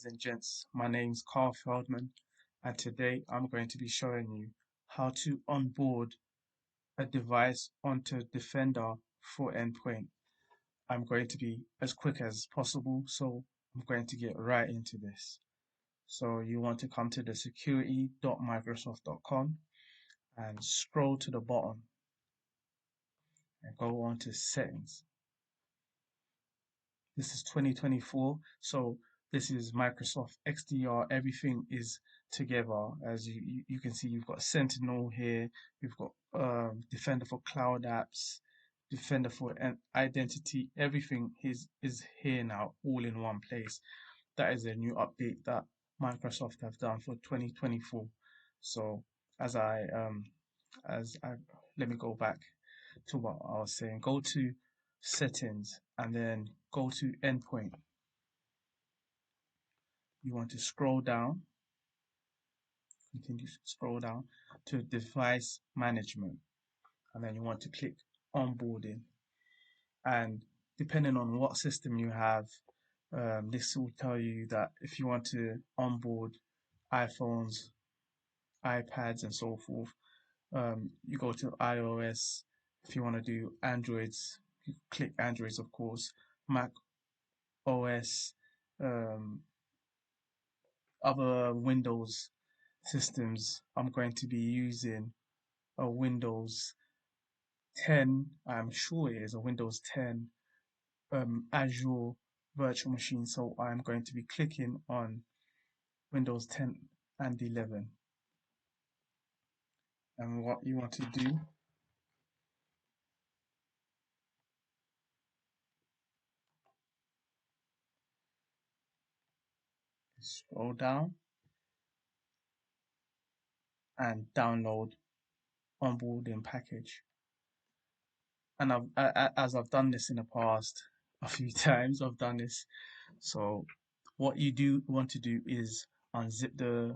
ladies and gents. My name's Carl Feldman, and today I'm going to be showing you how to onboard a device onto Defender for Endpoint. I'm going to be as quick as possible, so I'm going to get right into this. So you want to come to the security.microsoft.com and scroll to the bottom and go on to settings. This is 2024, so this is Microsoft XDR. Everything is together. As you can see, you've got Sentinel here, you've got Defender for Cloud Apps, Defender for Identity. Everything is here now, all in one place. That is a new update that Microsoft have done for 2024. So as I let me go back to what I was saying. Go to settings and then go to endpoint. You want to scroll down, continue to scroll down to device management, and then you want to click onboarding. And depending on what system you have, this will tell you that if you want to onboard iPhones, iPads, and so forth, you go to iOS. If you want to do Androids, you click Androids, of course. Mac OS, other Windows systems. I'm going to be using a Windows 10. I'm sure it is a Windows 10 Azure virtual machine. So I'm going to be clicking on Windows 10 and 11. And what you want to do is scroll down and download onboarding package. And as I've done this in the past a few times, I've done this. So what you do want to do is unzip the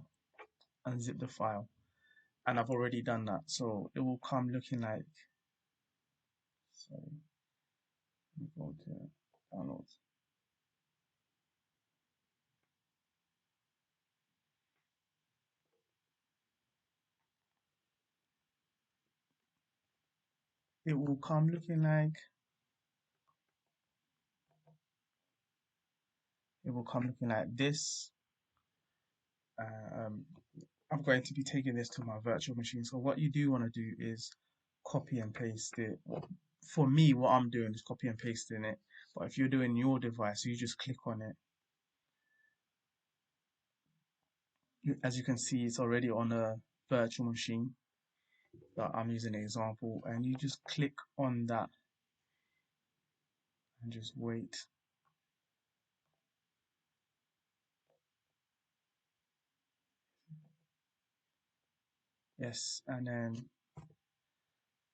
file, and I've already done that. So it will come looking like, sorry, let me go to downloads. It will come looking like, this. Um, I'm going to be taking this to my virtual machine. So what you do want to do is copy and paste it. For me, what I'm doing is copy and pasting it. But if you're doing your device, you just click on it. As you can see, it's already on a virtual machine that I'm using an example, and you just click on that and just wait. Yes, and then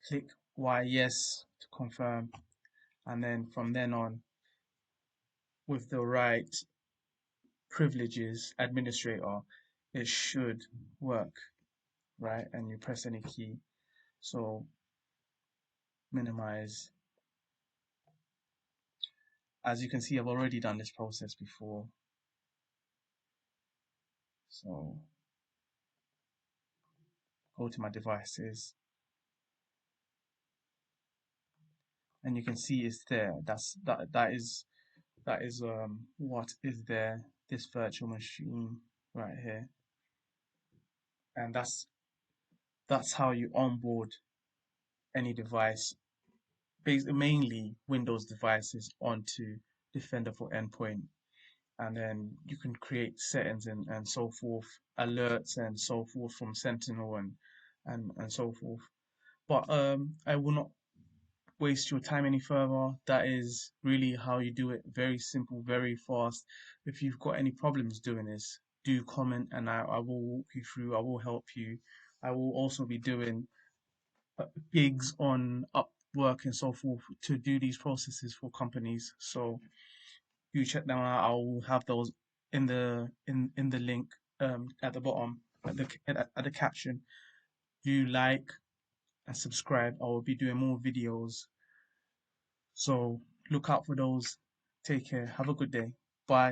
click Y yes to confirm, and then from then on, with the right privileges administrator, it should work, right? And you press any key. So minimize. As you can see, I've already done this process before. So go to my devices, and you can see it's there. That is what is there, this virtual machine right here. And that's how you onboard any device, mainly Windows devices, onto Defender for Endpoint. And then you can create settings and so forth, alerts and so forth from Sentinel and so forth. But I will not waste your time any further. That is really how you do it. Very simple, very fast. If you've got any problems doing this, do comment, and I will walk you through. I will help you. I will also be doing gigs on Upwork and so forth to do these processes for companies. So do check them out. I will have those in the link at the bottom at the caption. Do like and subscribe. I will be doing more videos. So look out for those. Take care. Have a good day. Bye.